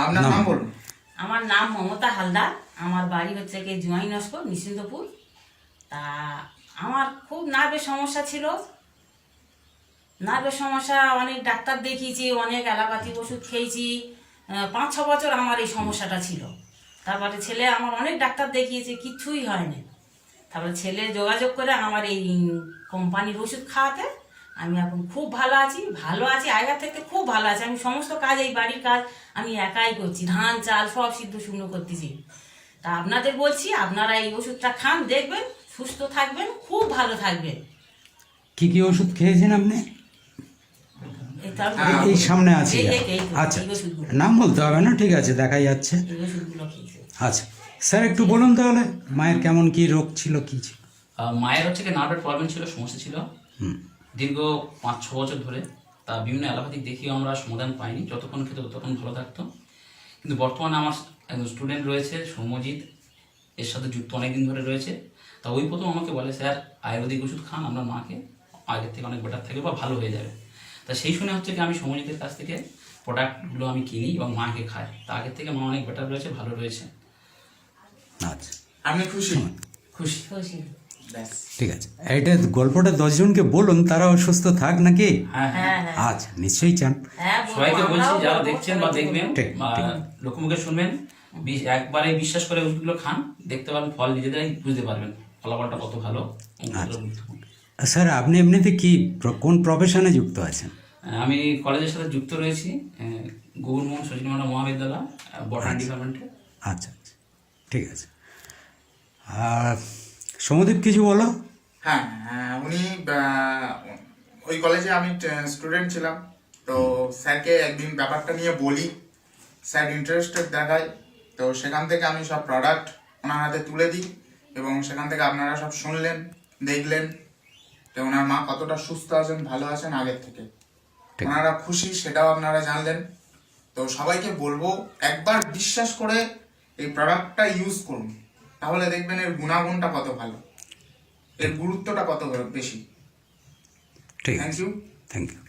আপনার নাম বলুন। আমার নাম মমতা হালদার, আমার বাড়ি হচ্ছে কি জুয়াই নস্কর, নিশ্চিন্তপুর। তা আমার খুব নার্ভের সমস্যা ছিল। নার্ভের সমস্যা, অনেক ডাক্তার দেখিয়েছি, অনেক অ্যালোপ্যাথিক ওষুধ খেয়েছি। 5-6 বছর আমার এই সমস্যাটা ছিল। তারপরে ছেলে আমার অনেক ডাক্তার দেখিয়েছে, কিচ্ছুই হয়নি। তারপরে ছেলে যোগাযোগ করে আমার এই কোম্পানির ওষুধ খাওয়াতে আমি এখন খুব ভালো আছি, আগের থেকে খুব ভালো আছি। আমি সমস্ত কাজ, এই বাড়ির কাজ আমি একাই করছি, ধান চাল সব সিদ্ধ শুকনো করতেছি। তা আপনাদের বলছি, আপনারা এই ওষুধটা খান, দেখবেন সুস্থ থাকবেন, খুব ভালো থাকবেন। কি কি ওষুধ খেয়েছেন আপনি? এই সামনে আছে। আচ্ছা, নাম বলতে হবে না, ঠিক আছে, দেখা যাচ্ছে। আচ্ছা স্যার, একটু বলুন তাহলে মায়ের কেমন কি রোগ ছিল, কি ছিল? মায়ের হচ্ছে কি নার্ভের প্রবলেম ছিল, সমস্যা ছিল দীর্ঘ 5-6 বছর ধরে। তা বিভিন্ন অ্যালোপ্যাথিক দেখিও আমরা সমাধান পাইনি, যতক্ষণ খেতে ততক্ষণ ভালো থাকতো। কিন্তু বর্তমানে আমার একজন স্টুডেন্ট রয়েছে সৌম্যজিৎ, এর সাথে যুক্ত অনেকদিন ধরে রয়েছে। তা ওই প্রথম আমাকে বলে, স্যার আয়ুর্বেদিক ওষুধ খান, আপনার মাকে আগের থেকে অনেক বেটার থাকবে বা ভালো হয়ে যাবে। তা সেই শুনে হচ্ছে কি আমি সৌম্যজিতের কাছ থেকে প্রোডাক্টগুলো আমি কিনি এবং মাকে খাই। তা আগের থেকে মা অনেক বেটার রয়েছে, ভালো রয়েছে। আচ্ছা, আপনি খুশি? খুশি। ঠিক আছে, এটা গল্পটা 10 জনকে বলুন, তারাও সুস্থ থাক নাকি? হ্যাঁ, আচ্ছা, নিশ্চয়ই চান। সবাইকে বলছি, যারা দেখছেন বা দেখবেন বা লোকমুখে শুনবেন, একবারে বিশ্বাস করে ওষুধগুলো খান, দেখতে পারবেন ফল, নিজেরাই বুঝতে পারবেন ফলাফলটা কত ভালো। স্যার, আপনি এমনিতে কি কোন প্রফেশনে যুক্ত আছেন? আমি কলেজের সাথে যুক্ত রয়েছি, গৌরমোহন সচিনমালা মহাবিদ্যালয়, বটানি ডিপার্টমেন্টে। আচ্ছা আচ্ছা, ঠিক আছে। আর সমদীপ কিছু বলো। হ্যাঁ, উনি ওই কলেজে আমি স্টুডেন্ট ছিলাম, তো স্যারকে একদিন ব্যাপারটা নিয়ে বলি, স্যার ইন্টারেস্টেড দেখায়। তো সেখান থেকে আমি সব প্রোডাক্ট ওনার হাতে তুলে দিই এবং সেখান থেকে আপনারা সব শুনলেন, দেখলেন যে ওনার মা কতটা সুস্থ আছেন, ভালো আছেন আগের থেকে। ওনারা খুশি, সেটাও আপনারা জানলেন। তো সবাইকে বলবো, একবার বিশ্বাস করে এই প্রোডাক্টটা ইউজ করুন, তাহলে দেখবেন এর গুণাগুণটা কত ভালো, এর গুরুত্বটা কত বেশি। ঠিক থ্যাংক আছে, ইউ। Thank you.